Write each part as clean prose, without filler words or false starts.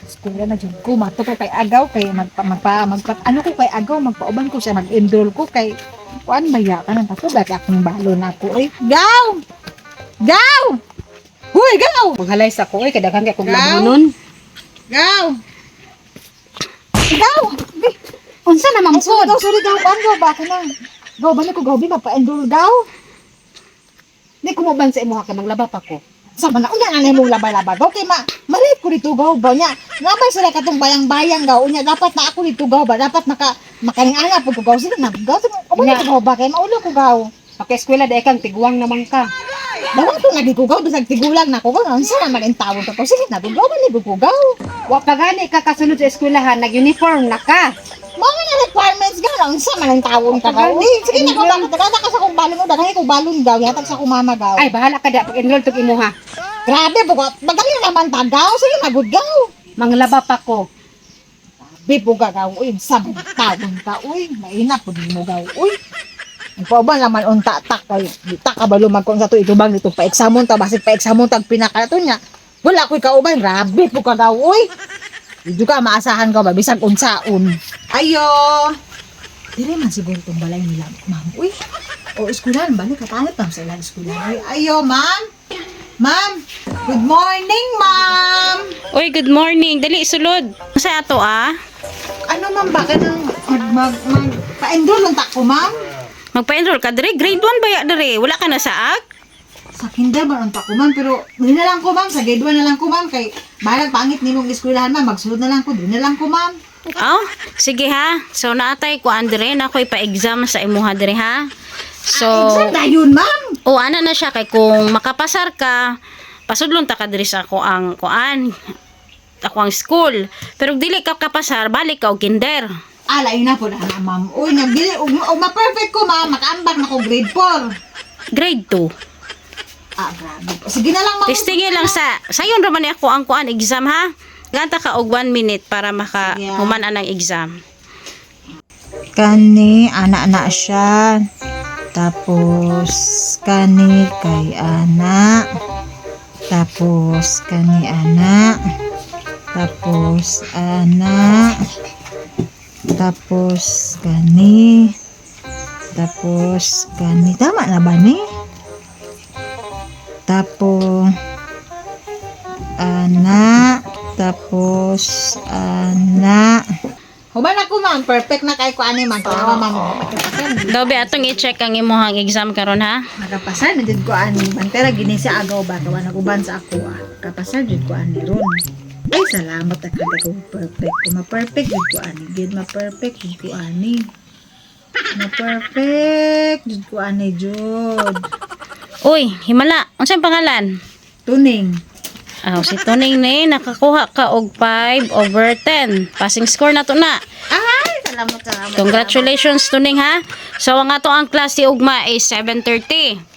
Eskwela na jud ko mato ko kay agaw kay ano ko kay agaw magpauban ko siya mag-enroll ko kay kuan baya ka nang ako dati akong balo na ako gaw gaw huy gaw Maghalay sa ko kay daghan kay kog Gaw. labunon. gaw gaw Unsa na ang sorry gaw gaw ba ka na gaw balik ko gaw bi magpa-enroll gaw Di ko mo ban sa imo kay maglaba pa ko. sa man unya na mong laba-laba gaw kay malit ko dito gaw ba nya nga ba sila katong bayang-bayang gaw unya dapat na ako dito gaw ba dapat makaning-anga pud ko gaw sila na gaw Unya. ko gaw ba kay maulo ko gaw Pagka-eskwela dai kang tiguang naman ka. dapat ko nagi ko gaw bisag tigulang na ko gaw unsa na man tawon to sige na gaw man ni ko gaw Wa pa gani ka kasunod sa eskwelahan, nag-uniform na ka. mga na requirements gaw unsa man tawon ka gaw sige na gaw dapat ka sa kong balon mo daghay ko balon gaw yatag sa kong mama gaw Ay, bahala ka da pag-enroll tug imo ha. grabe buga magali naman ta gaw sige na good gaw Manglaba pa ko. bibuga gaw uy sabon ka uy mainap pud mo gaw uy Ikaw ba naman unta tak kay tak ka ba lumagkon sa to itubang dito pa examon ta basig pa examon tag pinaka to nya wala koy kauban grabe po ka daw uy di ka maasahan ka ba bisag unsaon ayo dire man siguro tong balay nila ma'am uy o eskwelahan balik katanit lang sa ilang eskwelahan uy ayo ma'am good morning ma'am Uy, good morning. Dali, sulod. Sa ato, ah? ano ma'am ba kanang mag pa-enroll lang ta ko ma'am Magpa-enroll ka, dere. Grade 1 ba ya, dere? Wala ka na sa ag? sa kinder ba ang ko ma'am pero hindi na lang ko ma'am sa grade 1 na lang ko ma'am kay balag pangit nimong eskwelahan ma'am magsulod na lang ko din na lang ko ma'am Oh, sige ha. So, naatay ko, Andre, na ako'y pa-exam sa imuha, dere, ha? So, exam na yun ma'am ana na siya, kay kung makapasar ka, pasudlon ta ka diri sa ako ang kuan. Ako ang school. Pero kung dili ka kapasar, balik ka og kinder. alay na po na ma'am uy nagdili ug ma-perfect ko ma'am makaambak na ko grade 4 Grade 2. grabe sige na lang ma'am Testingin lang sayon ra man ni ako ang kuan exam, ha? Ganta ka og 1 minute para maka Yeah. human-an ang exam. kani ana siya tapos kani kay ana tapos kani ana tapos ana tapos kani tapos kani tama na ba ni tapos ana tapos ana Human ako ma'am, perfect na kay ko ani man. Tawa ma'am. Dobe atong i-check ang imong exam karon, ha? Nakapasan na jud ko ani. Bantera gini sa agaw ba kawa naguban sa ako ah. Kapasan jud ko ani ron. Ay salamat ta kada ko perfect. Kung ma-perfect jud ko ani, gid ma-perfect jud ko ani. Ma-perfect jud ko ani jud. Uy, himala. Unsay pangalan? Tuning. Si Toning ni nakakuha ka og 5/10. Passing score na to na. Ay, salamat. Congratulations, Tuning, ha? So ang ato ang klase ugma is 7:30.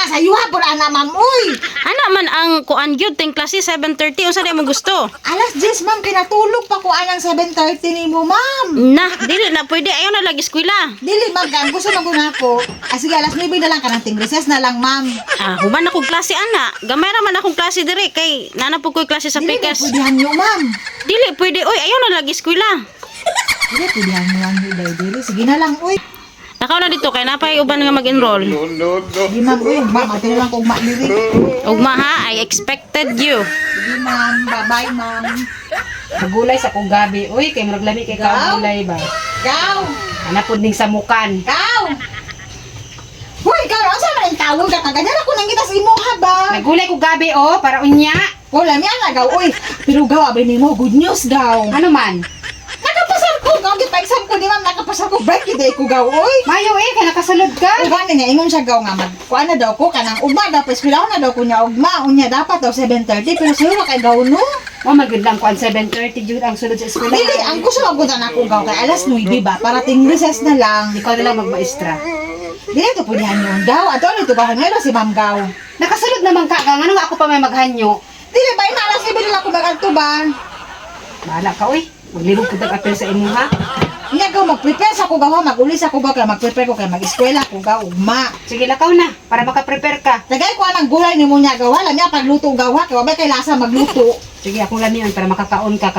Sa iyo ha pura na ma'am uy. Ana man ang kuan gyud ting klase 7:30. Unsa di mo gusto? Alas 10 ma'am kinatulog pa ko anang 7:30 nimo ma'am. Na, dili na pwede ayo na lagi eskwela. Dili ma'am, gusto na ko nako. Sige alas 9 na lang kanang ting recess na lang ma'am. Human akong klase ana. Gamay ra man akong klase diri kay nanapod ko'y klase sa Dili na Pikas. pwede hanyo ma'am. Dili pwede. Uy, ayo na lagi eskwela. Dili pwede hanyo lang dili. Sige na lang uy. Nakaw na dito kay napay uban nga mag-enroll. Di ma'am uy, ma'am ate lang ko ugma diri. Ugma, ha, I expected you. Sige ma'am, bye-bye ma'am. Magulay sa kong gabi. Uy, kay murag lami kay Gaw. kaulay ba. Gaw! Ana pud ning samukan. Gaw! Hoy, gaw, asa man ang tawag ka kaganya ko nang kita sa imuha ba? Nagulay ko gabi para unya. Wala mi ana gaw uy. Pero gaw abi nimo good news gaw. Ano man? Nakapasar ko gaw gid pa exam ko di ma'am nakapasar ko break day ko gaw uy. Mayo kay nakasulod ka. Ugani niya ingon siya gaw nga mag kuan na daw ko kanang ugma daw eskwela na daw ko niya ugma unya dapat daw 7:30 pero sayo kay gaw no. Wa magud lang kuan 7:30 jud ang sulod sa eskwela. Dili ang gusto mabutan ako gaw kay alas 9 ba para ting recess na lang. Ikaw na lang magmaestra. Dili to pudyan yung gaw ato ni to ba ngano si ma'am gaw. Nakasulod naman ka ngano nga ako pa may maghanyo. Dili ba ina alas 9 lang ko magaltuban. Bahala ka uy. Maglibog pud apel sa imo ha. Nya gaw mag-prepare sa ko gaw mag-ulis ako gaw kay mag-prepare ko kay mag-eskwela ko gaw ugma. Sige lakaw na para maka-prepare ka. Tagay ko anang gulay nimo nya gaw hala nya pagluto gaw ha kay wa ba kay lasa magluto. Sige, akong lamian para makakaon ka,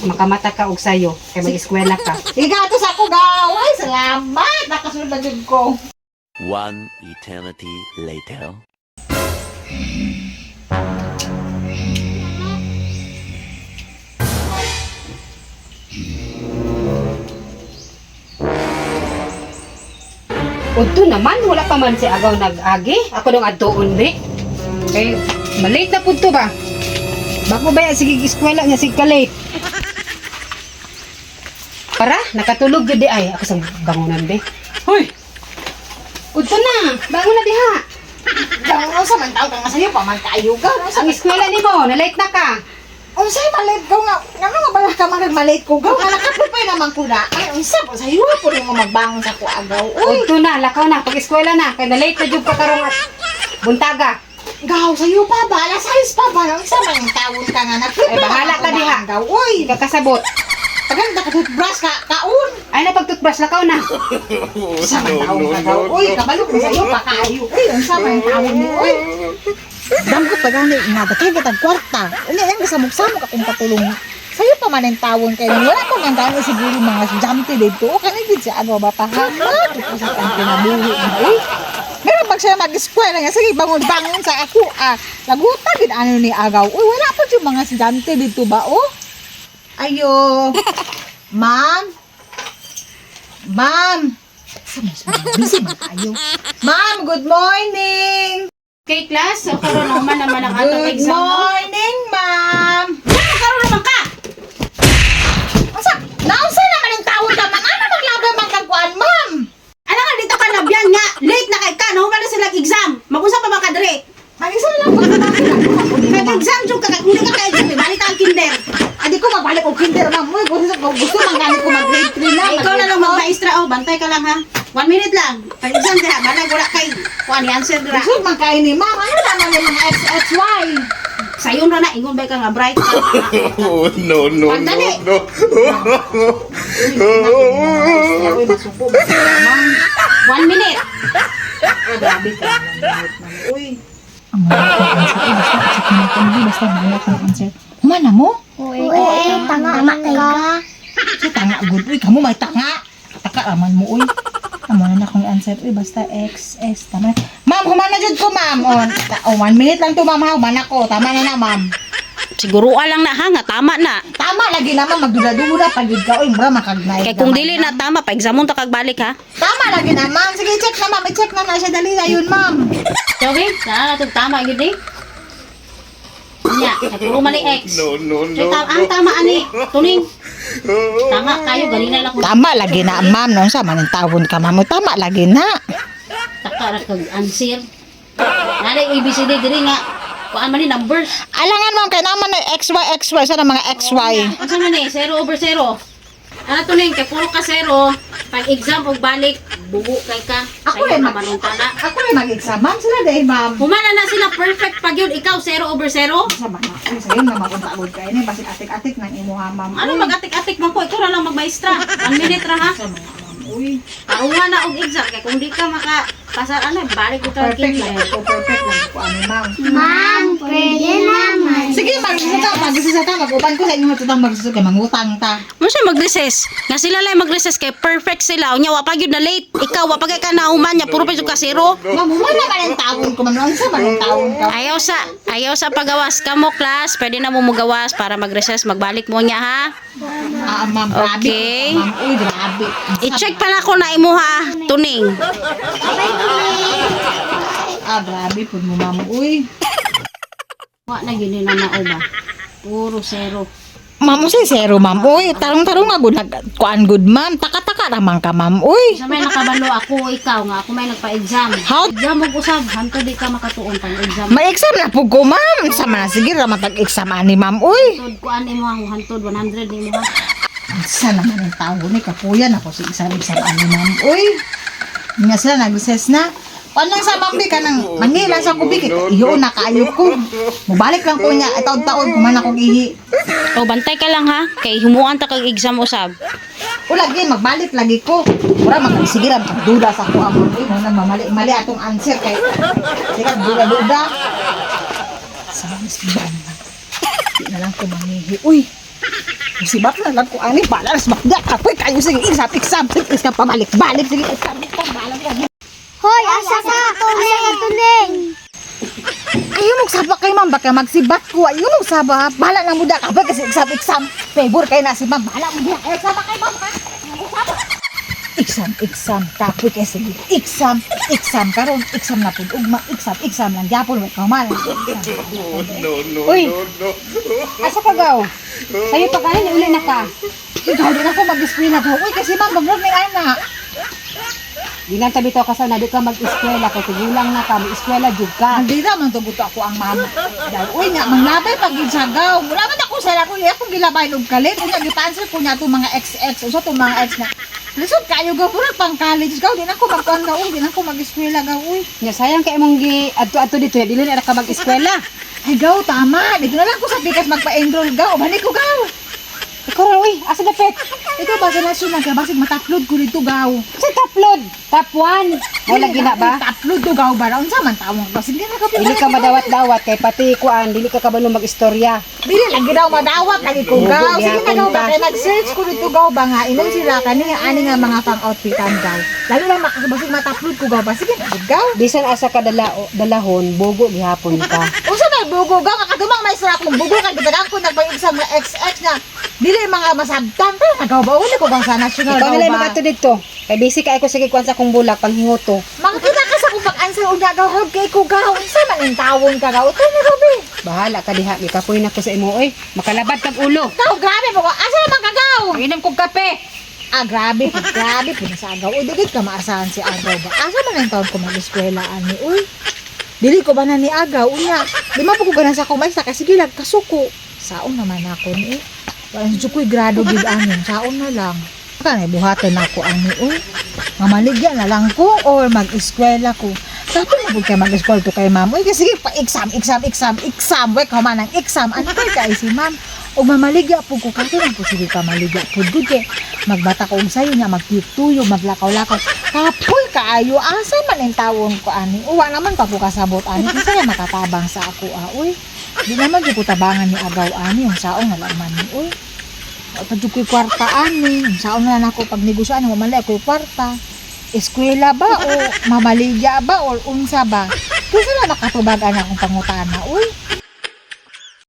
makamata ka og sayo, kay mag-eskwela ka. Igatos ako gaw. Ay, salamat. Nakasunod na jud ko. One eternity later. Udto naman, wala pa man si Agaw nag-agi. Ako dong adtuon di. Kay malate na pud to ba? Bako ba sige eskwela niya sig kalate. Para nakatulog gyud di ay ako sa bangunan be. Hoy. Udto na, bangon na diha. Gaw sa man tao ka nga sayo pa man kaayo gaw. Ang eskwela nimo, na late na ka. Unsay malit ko nga. Ngano nga bala ka magmalit ko gaw. Nakakapay naman ko na. Ay, unsa po sayo po rin mo magbangon sa ko agaw. Uy, Udto na, lakaw na pag eskwela na kay na late na jud ka karong at buntaga. gaw sayo pa ba? Alas 6 pa ba? Unsa man yung tawon ka nga Ay, bahala ka diha. Gaw. Uy, Di ka kasabot. paganda ka toothbrush ka kaon. Ay na pag-toothbrush lakaw na. Sa man tawon ka gaw. Uy, kabalo ko sayo pa kaayo. Uy, unsa man yung tawon mo? Uy. Dam ko pagani nga bakit kita kwarta. Uli ang kasamok-samok akong patulong. Sayo pa man ang tawon kay wala pa man gani siguro mga estudyante dito. O kani gid si ano ba pahamak ko sa kan kinabuhi na uy. Meron pag siya mag-eskwela nga sige bangon sa ako laguta gid ano ni agaw. Uy wala pa yung mga estudyante dito ba oh. Ayo. Ma'am. Ma'am. Busy man kayo. Ma'am, good morning. Okay, class. So, karoon naman ang atong Good exam mo. morning, ma'am. Karoon naman ka! Asa? Nausa naman ang tawon ka, ma'am. Ano naglabay man kang kuan, ma'am? Ano nga, dito ka na biyan nga. Late na kay ka. Nahuman na silang exam. Mag-usap pa ba ka dire? Mag-isa na lang pagkakasila. Nag-exam dyan ka. Kung di ka ka-exam, balik ang kinder. Adi ko magbalik og kinder, ma'am. Uy, gusto man gani ko mag-grade 3 na. Ikaw na lang mag-maestra. Oh, bantay ka lang ha. 1 minute lang. Pag-exam diha. Balag wala kay. Kuha ni answer dira. Gusto man kayo ni ma'am. Ano naman yung mga XXY? Sayon na na. Ingon ba ka nga bright ka? Oh, no, no, Pandali. no. Uy, masupo ba sila, ma'am? 1 minute. Grabe ka. Uy. Ang mga answer. Basta mga answer. Humana mo? Uy, tanga ka. Si tanga good. Uy, kamu may tanga. Taka raman mo, uy. Amo na akong answer. Uy, basta X, S. Tama. Ma'am, humana jud ko, ma'am. O, 1 minute lang to, ma'am. Ha, humana ko. Tama na, ma'am. Siguro lang na ha nga. Tama na. Tama lagi naman. Magdula-dula. Pagid ka. Uy, mura makagnay. Kaya kung dili na tama, pa-exam mo ta kagbalik ha. Tama lagi na, ma'am. Sige, check na, ma'am. I-check na siya. Dali na yun, ma'am. Jogi, sana natong tama gid eh. Nya, puro mali X. No, no, Kaya ang tama ani, tuning. Tama kayo ganina lang ko. Tama lagi na, ma'am. Noon sa maning tawon ka, ma'am. Tama lagi na. Taka ra kag answer. Nari ABCD diri nga kuan man ni numbers. Alangan, ma'am. Kaya naman na XY. Sana mga XY. Unsa man ni 0/0. Ano tuning kay puro ka 0, pag exam og balik bugo kay ka. Ako Sayo rin, naman ang tana. Ako rin mag-exam. Ma'am, sila dahil, ma'am. Humana na sila perfect pag yun ikaw 0/0. Sa mga, sa'yo na maguntagod ka. Ini, basit atik-atik ng imuha, ma'am. Ano mag-atik-atik man ko, ikaw na lang magmaestra. 1 minute ra ha. Sa mga, ma'am. Uy, Karuha na og exam kay kung di ka makapasar ano, balik ko ka perfect lang. kinder. Ito, perfect lang. Kung ano, ma'am. Ma'am, pwede naman. Sige, mag-isisa ta. Mag-upan ko sa inyo tutang mag-isisa ka. Mangutang ta. Mo siya mag-recess. Nga sila lang mag-recess kay perfect sila. Unya wa pa gyud na late. Ikaw wa pa kay ka nauman niya puro pa jud ka zero. Ma'am, wala man ang taon ko, ma'am. Ano sa man ang taon ka? Ayaw sa pagawas ka mo class. Pwede na mo mugawas para mag-recess magbalik mo niya ha. Ma'am, grabe. Okay. Ma'am, uy, grabe. I-check pa na ko na imo ha. Tuning. Grabe po mo, ma'am. Uy. Wa na gyud na mao ba. Puro zero. Ma'am, usay zero, ma'am. Uy, tarong-tarong nga good. Kuan good, ma'am. Taka-taka naman ka, ma'am. Uy. Sa may nakabalo ako ikaw nga ako may nagpa-exam. How? Exam mo usab hanto di ka makatuon pang exam. May exam na po ko, ma'am. Sama na, sige, ramatag-exam ani, ma'am. Uy. Hantod ko ani mo ang hantod 100 ni mo ha. Sa naman ang taon ni kapuyan ako sa isang ani, ma'am. Uy. Nga sila, nag-recess na. Panang sa mambi ka nang manila sa kubik. Iyo na kaayo ko. Mubalik lang ko niya. Taon-taon kuman akong ihi. O bantay ka lang ha. Kay humuan ta kag exam usab. O lagi, magbalik lagi ko. Mura, sige lang, duda sa ko amon. Uy, muna, mali atong answer kay. Sige, duda-duda. Sa mas duda na. Di na na lang ko mangihi. Uy, sibak na lang ko ani, balas makda. Apoy kayo, sige, exam, sige, pabalik-balik, sige, exam, balik. Hoy, asa ka? Tuneng. Ayaw mong saba kay ma'am, baka magsibat ko. Ayaw mong saba, bahala na muda ka ba kasi exam. Favor kayo na si ma'am, bahala mo diha. Ayaw saba kay ma'am, ha? Exam, kapoy kayo sige. Exam, karon, exam na po. Ugma, exam lang. Yapon, may kamalan. Uy, asa ka gaw? Sa'yo pa kanin, uli na ka. Ikaw din ako mag-display na ko. Uy, kasi ma'am, mag-vlog may anak. Di lang tabi to kasi na di ka mag-eskwela kay tigulang na ka, mag-eskwela jud ka. Hindi naman to gusto ako ang mama. Uy, nga, manglabay pag ginsagaw. Wala man ako sa lako. Ako gilabay ng kalit. Unya, gipansel ko niya itong mga XX. Usa itong mga X na. Lisod kayo gaw, pura pang college gaw. Di na ako magkuhan gaw. Di na ako mag-eskwela gaw. Uy. Nya sayang kay imong gi adto dito, dili na ka mag-eskwela. Ay gaw, tama. Dito na lang ko sa pikas magpa-enroll gaw. Balik ko gaw. Ikaw ra uy, asa dapit? Ito ba sa national ka? Basig matupload ko dito gaw. Sa upload, top 1. Mo lagi na ba? Upload to gaw ba? Unsa man tawag? Basig na ka. Dili ka madawat-dawat kay pati kuan, dili ka kabalo mag-istorya. Dili lagi daw madawat lagi ko gaw. Sige na gaw ba? Punta. Kaya nag-search ko dito gaw ba nga. Inon sila kani ani nga mga pang-outfitan gaw. Lalo lang makakabasig matupload ko gaw ba? Sige na gaw. Bisan asa ka dalahon, bogo gihapon ka. Unsa may bugo gaw? Makadumang may sira kong bugo kay gitagan ko nagpag-exam nga XX na. Dili mga masabtan pero nagaw ba uli ko gaw sa national Ikaw gaw nila ba? magato dito. Kay busy ka ako sige kuan sa kong bulak panghingoto. Makakita ka sa kung pag-answer unya gaw hod kay ko gaw. Unsa man ang tawon ka gaw? Ito na gaw be. Bahala ka diha, gikapoy na ko sa imo oy. Makalabad kag ulo. Gaw grabe mo ko. Asa naman ka gaw? Inom kog kape. Ah, grabe po na sa agaw. Uy, dili ka maasahan si agaw ba? Asa man ang taon ko mag-eskwela ani? Uy, dili ko ba na ni agaw? Unya, di man po ko ganan sa kumay sa kasi gilag kasuko. Saon naman ako ni. Parang sukoy grado gid anin. Saon na lang. Kanay buhaton ako ani. Uy, mamaligya na lang ko or mag-eskwela ko. Tapos na po kayo mag-eskwela to kay ma'am. Uy, kasi pa exam. Uy, kaman ang exam. Ano kayo kay si ma'am? O mamaligya po ko kato lang po sige ka maligya po good kay magbata ko og sayo nya magtuyog maglakaw-lakaw kapoy kaayo asa man ang tawon ko ani uwa naman pa po kasabot ani kasi kaya makatabang sa ako uy di naman gyud ko tabangan ni agaw ani yung saong nga lang man ni uy padug ko'y kwarta ani yung saong na lang ako pag negosyo ani mamali ako kwarta eskwela ba o mamaligya ba or unsa ba kasi na makatubagan akong pangutana uy